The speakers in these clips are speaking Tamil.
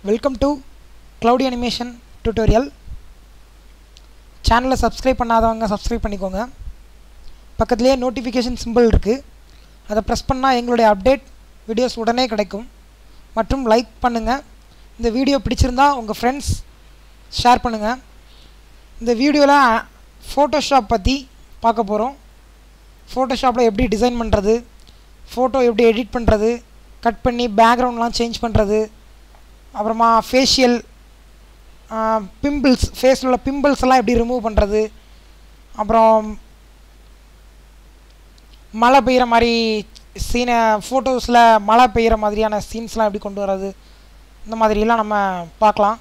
Welcome to Cloudy Animation Tutorial. Channel subscribe பண்ணாதவங்க subscribe பண்ணிக்கோங்க. பக்கத்திலேயே நோட்டிஃபிகேஷன் சிம்பிள் இருக்கு. அதை பிரஸ் பண்ணா எங்களுடைய அப்டேட் வீடியோஸ் உடனே கிடைக்கும். மற்றும் லைக் பண்ணுங்க. இந்த வீடியோ பிடிச்சிருந்தா உங்க फ्रेंड्स ஷேர் பண்ணுங்க. இந்த வீடியோல Photoshop பத்தி பார்க்க போறோம். Photoshopல எப்படி டிசைன் பண்றது, போட்டோ எப்படி எடிட் பண்றது, கட் பண்ணி பேக்ரவுண்ட்லாம் சேஞ்ச் பண்றது, அப்புறமா ஃபேஷியல் பிம்பிள்ஸ் ஃபேஸ்ல உள்ள பிம்பிள்ஸ் எல்லாம் எப்படி ரிமூவ் பண்றது, அப்புறம் மழை பெய்யற மாதிரி சீன் போட்டோஸ்ல மழை பெய்யற மாதிரியான சீன்ஸ்லாம் எப்படி கொண்டு வரது, இந்த மாதிரி எல்லாம் நம்ம பார்க்கலாம்.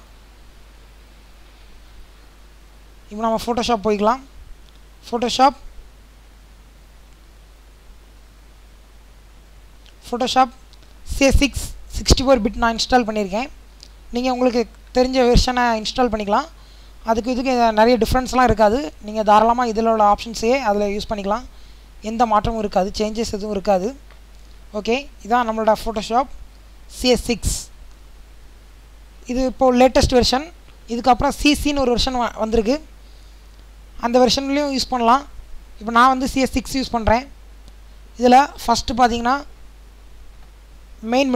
இப்போ நம்ம Photoshop போய்க்கலாம். Photoshop CS6 64 பிட் நான் இன்ஸ்டால் பண்ணியிருக்கேன். நீங்கள் உங்களுக்கு தெரிஞ்ச வெர்ஷனை இன்ஸ்டால் பண்ணிக்கலாம். இதுக்கு நிறைய டிஃப்ரென்ஸ்லாம் இருக்காது. நீங்கள் தாராளமாக இதில் உள்ள ஆப்ஷன்ஸையே அதில் யூஸ் பண்ணிக்கலாம். எந்த மாற்றமும் இருக்காது, சேஞ்சஸ் எதுவும் இருக்காது. ஓகே, இதான் நம்மளோட Photoshop CS6. இது இப்போது லேட்டஸ்ட் வெர்ஷன். இதுக்கப்புறம் CCன்னு ஒரு வெர்ஷன் வந்திருக்கு. அந்த வெர்ஷன்லேயும் யூஸ் பண்ணலாம். இப்போ நான் CS6 யூஸ் பண்ணுறேன். இதில் ஃபஸ்ட்டு பார்த்தீங்கன்னா மெயின்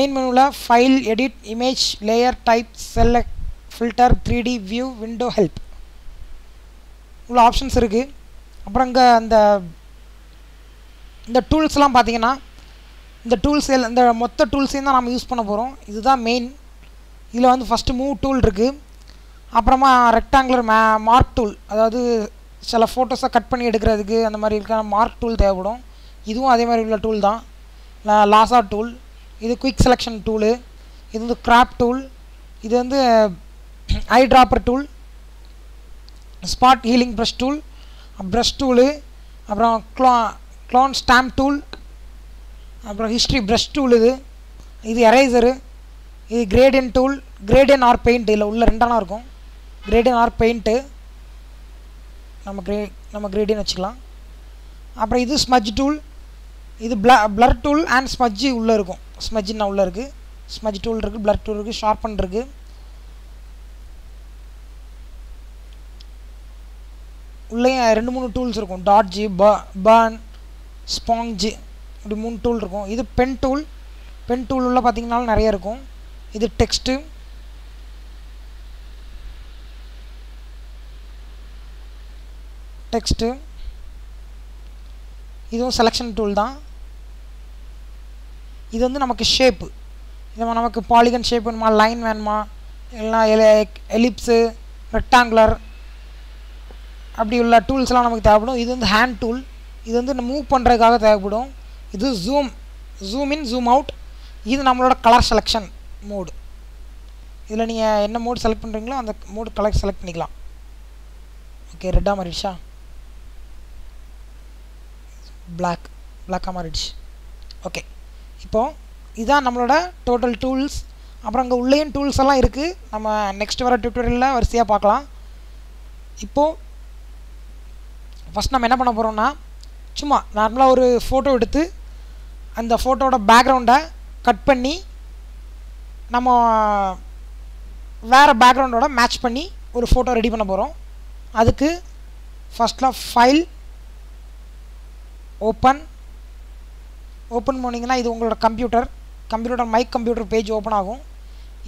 மெனுவில் file, edit, image, layer, type, select, filter, 3D, view, window, help இவ்வளோ ஆப்ஷன்ஸ் இருக்குது. அப்புறம் இங்கே இந்த டூல்ஸ்லாம் பார்த்தீங்கன்னா இந்த மொத்த டூல்ஸையும் தான் நம்ம யூஸ் பண்ண போகிறோம். இதுதான் மெயின். இதில் ஃபஸ்ட்டு மூவ் டூல் இருக்குது. அப்புறமா ரெக்டாங்குலர் மார்க் டூல், அதாவது சில ஃபோட்டோஸை கட் பண்ணி எடுக்கிறதுக்கு அந்த மாதிரி இருக்க மார்க் டூல் தேவைப்படும். இதுவும் அதே மாதிரி உள்ள டூல் தான். லாசா டூல், இது குயிக் செலெக்ஷன் டூலு, இது கிராப் டூல், இது eyedropper tool, spot healing brush tool, brush tool, அப்புறம் க்ளோன் ஸ்டாம்ப் டூல், அப்புறம் ஹிஸ்ட்ரி ப்ரஷ் டூல், இது எரேசரு, இது gradient tool, gradient or paint. இல்லை உள்ள ரெண்டாலாம் இருக்கும். கிரேடியன் ஆர் பெயிண்ட்டு, நம்ம கிரேடியன் வச்சுக்கலாம். அப்புறம் இது ஸ்மஜ் டூல், இது பிளர் டூல் அண்ட் ஸ்மஜ் உள்ளே இருக்கும். ஸ்மஜ்னா உள்ளே இருக்குது. ஸ்மஜ் டூல் இருக்குது, பிளர் டூல் இருக்குது, ஷார்பன் இருக்குது. உள்ளேயும் 2-3 டூல்ஸ் இருக்கும். டாட்ஜி, பர்ன், ஸ்பாஞ்சு, இப்படி 3 டூல் இருக்கும். இது பென் டூல். பென் டூல் உள்ள பார்த்தீங்கன்னாலும் நிறைய இருக்கும். இது டெக்ஸ்ட்டு, இதுவும் செலெக்ஷன் டூல் தான். இது நமக்கு ஷேப்பு, இது நமக்கு பாலிகன் ஷேப் வேணுமா, லைன் வேணுமா, இல்லைனா எலிப்ஸு, ரெக்டாங்குலர், அப்படி உள்ள டூல்ஸ்லாம் நமக்கு தேவைப்படும். இது ஹேண்ட் டூல். இது மூவ் பண்ணுறதுக்காக தேவைப்படும். இது ஜூம் இன், ஜூம் அவுட். இது நம்மளோட கலர் செலெக்ஷன் மோடு. இதில் நீங்கள் என்ன மோடு செலக்ட் பண்ணுறீங்களோ அந்த மோடு கலர் செலக்ட் பண்ணிக்கலாம். ஓகே, ரெட்டாக மாறிடுச்சா, பிளாக்காக மாறிடுச்சு. ஓகே, இப்போது இதுதான் நம்மளோட டோட்டல் டூல்ஸ். அப்புறம் அங்கே உள்ளேயும் டூல்ஸ் எல்லாம் இருக்குது. நம்ம நெக்ஸ்ட் வர டியூட்டோரியலில் வரிசையாக பார்க்கலாம். இப்போது ஃபஸ்ட் நம்ம என்ன பண்ண போகிறோம்னா, சும்மா நார்மலாக ஒரு ஃபோட்டோ எடுத்து அந்த ஃபோட்டோட பேக்ரவுண்டை கட் பண்ணி நம்ம வேறு பேக்ரவுண்டோட மேட்ச் பண்ணி ஒரு ஃபோட்டோ ரெடி பண்ண போகிறோம். அதுக்கு ஃபஸ்ட்டில் ஃபைல், ஓப்பன் போனீங்கன்னா இது உங்களோட computer my computer page open ஆகும்.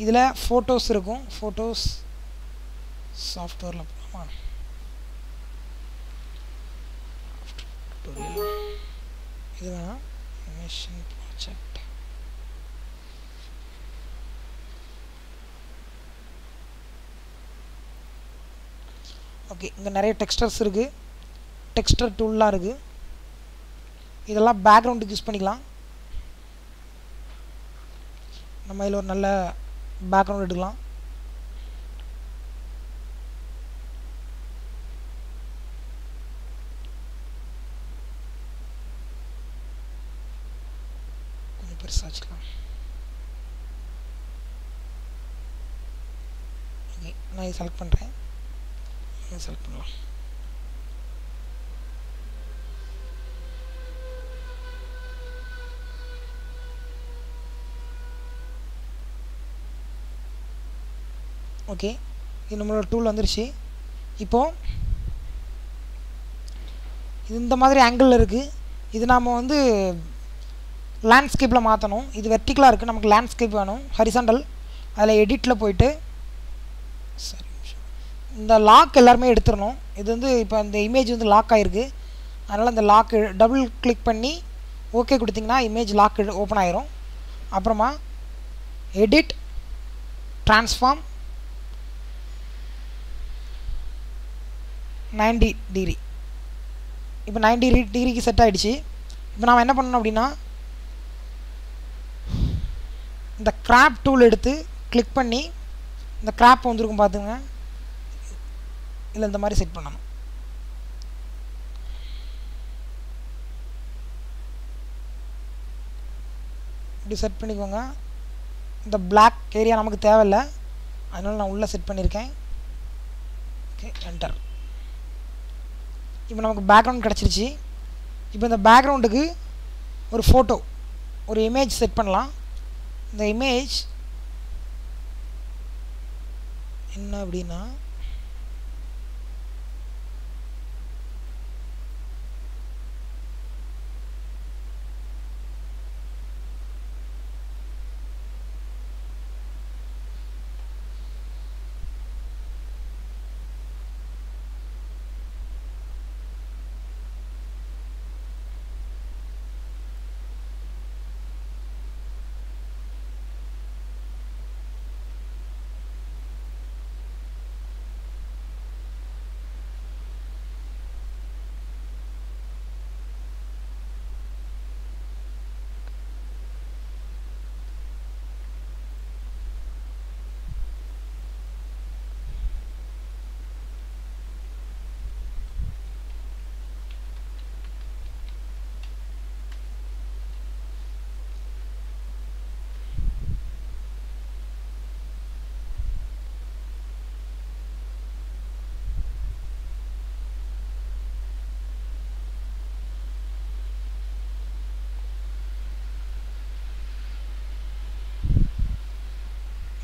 இதில் ஃபோட்டோஸ் இருக்கும். ஃபோட்டோஸ் சாஃப்ட்வேரில் போகலாமா, இது வேணாம், அனிமேஷன் ப்ராஜெக்ட். ஓகே, இங்கே நிறைய டெக்ஸ்டர்ஸ் இருக்குது. டெக்ஸ்டர் டூல்லாம் இருக்குது. இதெல்லாம் பேக்ரவுண்டுக்கு யூஸ் பண்ணிக்கலாம். நம்ம இதில் ஒரு நல்ல பேக்ரவுண்ட் எடுக்கலாம். கொஞ்சம் பெருசாக வச்சுக்கலாம். ஓகே, நான் இதை செலக்ட் பண்ணுறேன். செலக்ட் பண்ணலாம். ஓகே, இது நம்மளோட டூல் வந்துருச்சு. இப்போது இது இந்த மாதிரி ஆங்கிளில் இருக்குது. இது நாம் வந்து லேண்ட்ஸ்கேப்பில் மாற்றணும். இது வெர்டிக்கலாக இருக்குது, நமக்கு லேண்ட்ஸ்கேப் வேணும், ஹரிசாண்டல். அதில் எடிட்டில் போயிட்டு சரி இந்த லாக் எல்லாருமே எடுத்துடணும். இது வந்து இப்போ இந்த இமேஜ் வந்து லாக் ஆகிருக்கு. அதனால் இந்த லாக் டபுள் கிளிக் பண்ணி ஓகே கொடுத்திங்கன்னா இமேஜ் லாக் ஓப்பன் ஆயிரும். அப்புறமா எடிட், ட்ரான்ஸ்ஃபார்ம் 90 டிகிரி. இப்போ 90 டிகிரிக்கு செட் ஆகிடுச்சு. இப்போ நாம் என்ன பண்ணணும் அப்படின்னா இந்த கிராப் டூல் எடுத்து கிளிக் பண்ணி இந்த கிராப் வந்துருக்கும் பார்த்துங்க, இல்லை இந்த மாதிரி செட் பண்ணணும். இப்படி செட் பண்ணிக்கோங்க. இந்த பிளாக் ஏரியா நமக்கு தேவையில்லை, அதனால் நான் உள்ளே செட் பண்ணியிருக்கேன். Okay, enter. இப்போ நமக்கு பேக்ரவுண்ட் கிடச்சிருச்சு. இப்போ இந்த பேக்ரவுண்டுக்கு ஒரு ஃபோட்டோ, ஒரு இமேஜ் செட் பண்ணலாம். இந்த இமேஜ் என்ன அப்படின்னா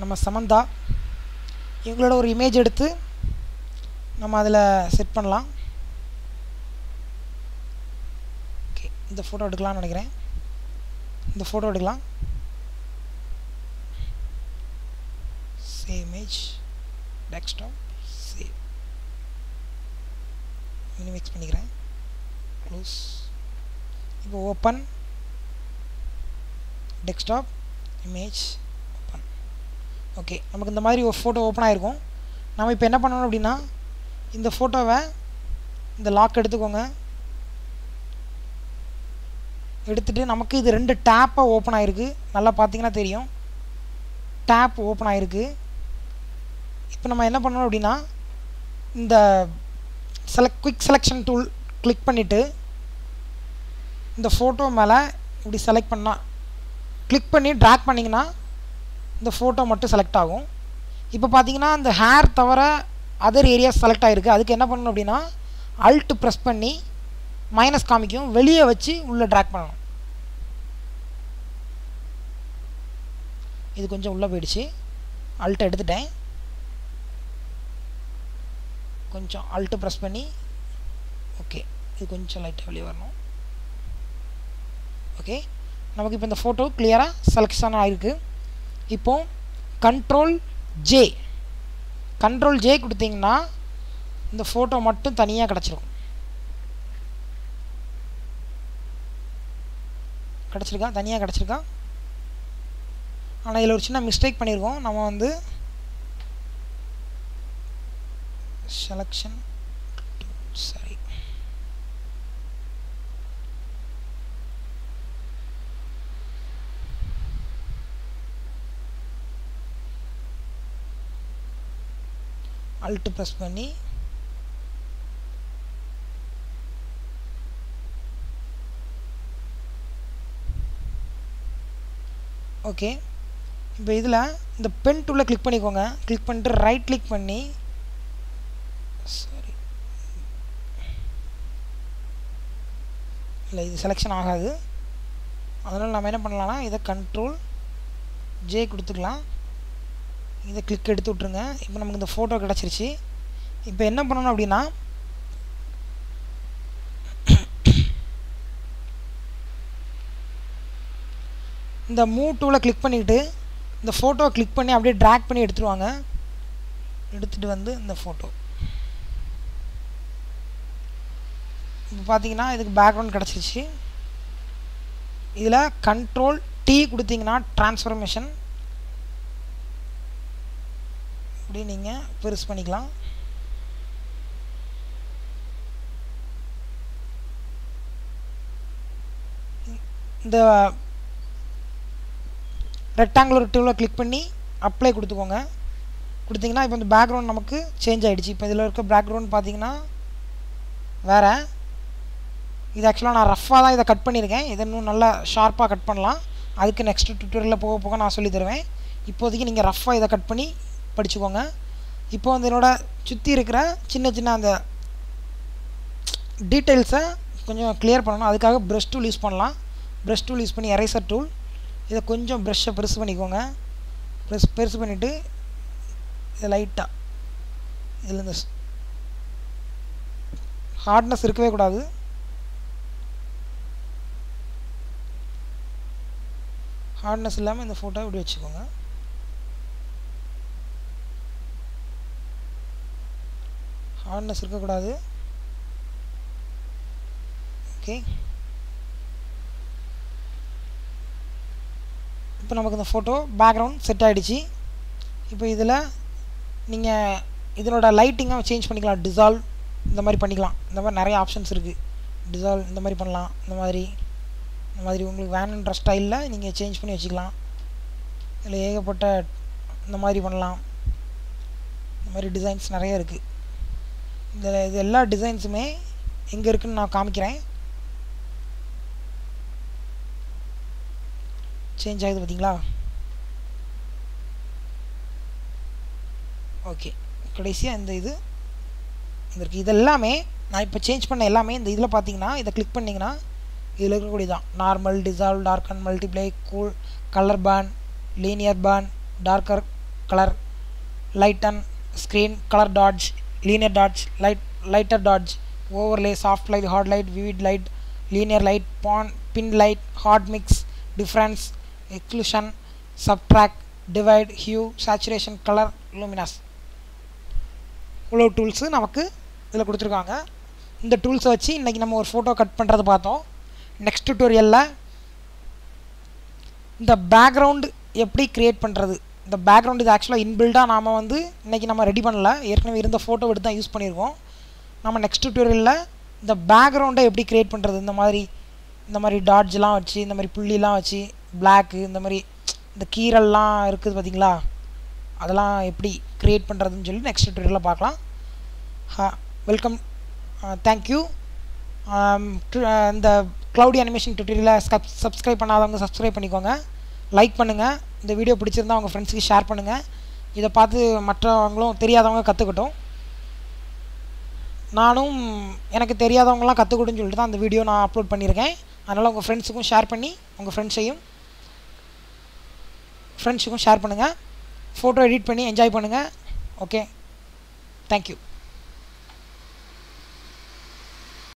நம்ம சமந்தா இவங்களோட ஒரு இமேஜ் எடுத்து நம்ம அதில் செட் பண்ணலாம். ஓகே, இந்த ஃபோட்டோ எடுக்கலாம்னு நினைக்கிறேன். இந்த ஃபோட்டோ எடுக்கலாம். Save image, desktop, save. Minimize பண்ணிக்கிறேன், க்ளோஸ். இப்போ open, desktop, image, open. Okay, நமக்கு இந்த மாதிரி ஒரு ஃபோட்டோ ஓப்பன் ஆகிருக்கும். நம்ம இப்போ என்ன பண்ணணும் அப்படின்னா இந்த ஃபோட்டோவை இந்த லாக் எடுத்துக்கோங்க. எடுத்துகிட்டு நமக்கு இது 2 டேப்பாக ஓப்பன் ஆகிருக்கு. நல்லா பார்த்தீங்கன்னா தெரியும், டேப் ஓப்பன் ஆகிருக்கு. இப்போ நம்ம என்ன பண்ணணும் அப்படின்னா இந்த குயிக் செலெக்ஷன் டூல் கிளிக் பண்ணிவிட்டு இந்த ஃபோட்டோ மேலே இப்படி செலக்ட் பண்ணால், கிளிக் பண்ணி ட்ராக் பண்ணிங்கன்னா இந்த ஃபோட்டோ மட்டும் செலக்ட் ஆகும். இப்போ பார்த்தீங்கன்னா இந்த ஹேர் தவிர அதர் ஏரியாஸ் செலக்ட் ஆகிருக்கு. அதுக்கு என்ன பண்ணணும் அப்படின்னா அல்ட் ப்ரெஸ் பண்ணி மைனஸ் காமிக்கும், வெளியே வச்சு உள்ளே ட்ராக் பண்ணணும். இது கொஞ்சம் உள்ளே போயிடுச்சு, அல்ட் எடுத்துட்டேன். கொஞ்சம் அல்ட் ப்ரெஸ் பண்ணி ஓகே, இது கொஞ்சம் லைட்டாக வெளியே வரணும். ஓகே, நமக்கு இப்போ இந்த ஃபோட்டோ கிளியராக செலெக்ஷன் ஆகிருக்கு. இப்போது கண்ட்ரோல் ஜே கொடுத்தீங்கன்னா இந்த ஃபோட்டோ மட்டும் தனியாக கிடச்சிருக்கும். தனியாக கிடச்சிருக்கா. ஆனால் இதில் ஒரு சின்ன மிஸ்டேக் பண்ணியிருக்கோம். நம்ம வந்து செலெக்ஷன் சரி, அல்ட் ப்ரெஸ் பண்ணி ஓகே. இப்போ இதில் இந்த பென் டூலில் கிளிக் பண்ணிக்கோங்க. கிளிக் பண்ணிட்டு ரைட் கிளிக் பண்ணி சரி, இல்லை இது செலெக்ஷன் ஆகாது. அதனால் நம்ம என்ன பண்ணலாம்னா இதை கண்ட்ரோல் ஜே கொடுத்துக்கலாம். இதை கிளிக் எடுத்து விட்ருங்க. இப்போ நமக்கு இந்த ஃபோட்டோ கிடச்சிருச்சு. இப்போ என்ன பண்ணணும் அப்படின்னா, இந்த மூவ் டூலை கிளிக் பண்ணிவிட்டு இந்த ஃபோட்டோவை கிளிக் பண்ணி அப்படியே ட்ராக் பண்ணி எடுத்துருவாங்க. எடுத்துகிட்டு வந்து இந்த ஃபோட்டோ இப்போ பார்த்தீங்கன்னா இதுக்கு பேக்ரவுண்ட் கிடச்சிருச்சு. இதில் கண்ட்ரோல் T கொடுத்தீங்கன்னா ட்ரான்ஸ்ஃபர்மேஷன் இப்படி நீங்கள் பெருசு பண்ணிக்கலாம். இந்த ரெக்டாங்குலர் டூலை கிளிக் பண்ணி அப்ளை கொடுத்துக்கோங்க. கொடுத்தீங்கன்னா இப்போ இந்த பேக்ரவுண்ட் நமக்கு சேஞ்ச் ஆகிடுச்சு. இப்போ இதில் இருக்க பேக்ரவுண்ட் பார்த்தீங்கன்னா வேறு. இது ஆக்சுவலாக நான் ரஃப்பாக தான் இதை கட் பண்ணியிருக்கேன். இதை இன்னும் நல்லா ஷார்ப்பாக கட் பண்ணலாம். அதுக்கு நெக்ஸ்ட் ட்யூட்டோரியலில் போக போக நான் சொல்லி தருவேன். இப்போதைக்கு நீங்கள் ரஃப்பாக இதை கட் பண்ணி படிச்சுக்கோங்க. இப்போ வந்து என்னோட சுற்றி இருக்கிற சின்ன சின்ன அந்த டீட்டெயில்ஸை கொஞ்சம் கிளியர் பண்ணணும். அதுக்காக ப்ரஷ் டூல் யூஸ் பண்ணலாம். ப்ரஷ் டூல் யூஸ் பண்ணி எரேசர் டூல் இதை கொஞ்சம் ப்ரஷ்ஷை பெருசு பண்ணிக்கோங்க. பெருசு பண்ணிவிட்டு இதை லைட்டாக இதில் இந்த ஹார்ட்னஸ் இருக்கவே கூடாது. ஹார்ட்னஸ் இல்லாமல் இந்த ஃபோட்டோ இப்படி வச்சுக்கோங்க. ஹார்ட்னஸ் இருக்கக்கூடாது. ஓகே, இப்போ நமக்கு இந்த ஃபோட்டோ பேக்ரவுண்ட் செட் ஆகிடுச்சு. இப்போ இதில் நீங்கள் இதனோட லைட்டிங்காக சேஞ்ச் பண்ணிக்கலாம். டிசால்வ் இந்த மாதிரி பண்ணிக்கலாம். இந்த மாதிரி நிறைய ஆப்ஷன்ஸ் இருக்குது. டிசால்வ் இந்த மாதிரி பண்ணலாம். இந்த மாதிரி உங்களுக்கு வேணுன்ற ஸ்டைலில் நீங்கள் சேஞ்ச் பண்ணி வச்சுக்கலாம். இதில் ஏகப்பட்ட இந்த மாதிரி பண்ணலாம். இந்த மாதிரி டிசைன்ஸ் நிறைய இருக்குது. இது எல்லா டிசைன்ஸுமே எங்கே இருக்குதுன்னு நான் காமிக்கிறேன். சேஞ்ச் ஆகுது பார்த்தீங்களா? ஓகே, கடைசியாக இந்த இது இருக்குது. இதெல்லாமே நான் இப்போ சேஞ்ச் பண்ண எல்லாமே இந்த இதில் பார்த்தீங்கன்னா இதை கிளிக் பண்ணிங்கன்னா இதில் இருக்கக்கூடியதான். Normal, dissolve, darken, multiply, cool, colour pan, linear pan, darker colour, lighten, screen, colour dodge, linear dodge, lighter dodge, overlay, soft light, hard light, vivid light, linear light, pin light, hard mix, difference, exclusion, subtract, divide, hue, saturation, colour, luminous, இவ்வளோ டூல்ஸு நமக்கு இதில் கொடுத்துருக்காங்க. இந்த டூல்ஸை வச்சு இன்றைக்கி நம்ம ஒரு ஃபோட்டோ கட் பண்ணுறது பார்த்தோம். நெக்ஸ்ட் டுட்டோரியலில் இந்த பேக்ரவுண்டு எப்படி க்ரியேட் பண்ணுறது, இந்த பேக்ரவுண்ட் இது ஆக்சுவலாக இன்பில்டாக நாம் வந்து இன்றைக்கி நம்ம ரெடி பண்ணல. ஏற்கனவே இருந்த ஃபோட்டோ எடுத்து தான் யூஸ் பண்ணியிருக்கோம். நம்ம நெக்ஸ்ட் டுட்டோரியலில் இந்த பேக்ரவுண்டை எப்படி க்ரியேட் பண்ணுறது, இந்த மாதிரி டாட்ஜ்லாம் வச்சு, இந்த மாதிரி புள்ளிலாம் வச்சு, பிளாக்கு, இந்த மாதிரி இந்த கீரல்லாம் இருக்குது பார்த்தீங்களா, அதெல்லாம் எப்படி க்ரியேட் பண்ணுறதுன்னு சொல்லி நெக்ஸ்ட் டுட்டோரியலில் பார்க்கலாம். Welcome, thank you. இந்த க்ளவுடி அனிமேஷன் டுட்டோரியலை சப்ஸ்கிரைப் பண்ணாதவங்க சப்ஸ்கிரைப் பண்ணிக்கோங்க. லைக் பண்ணுங்கள். இந்த வீடியோ பிடிச்சிருந்தா உங்கள் ஃப்ரெண்ட்ஸுக்கு ஷேர் பண்ணுங்கள். இதை பார்த்து மற்றவங்களும் தெரியாதவங்க கற்றுக்கட்டும். நானும் எனக்கு தெரியாதவங்களாம் கற்றுக்கட்டும்னு சொல்லிட்டு தான் அந்த வீடியோ நான் அப்லோட் பண்ணியிருக்கேன். அதனால் உங்கள் ஃப்ரெண்ட்ஸுக்கும் ஷேர் பண்ணி உங்கள் ஃப்ரெண்ட்ஸுக்கும் ஷேர் பண்ணுங்கள். ஃபோட்டோ எடிட் பண்ணி என்ஜாய் பண்ணுங்கள். Okay, thank you.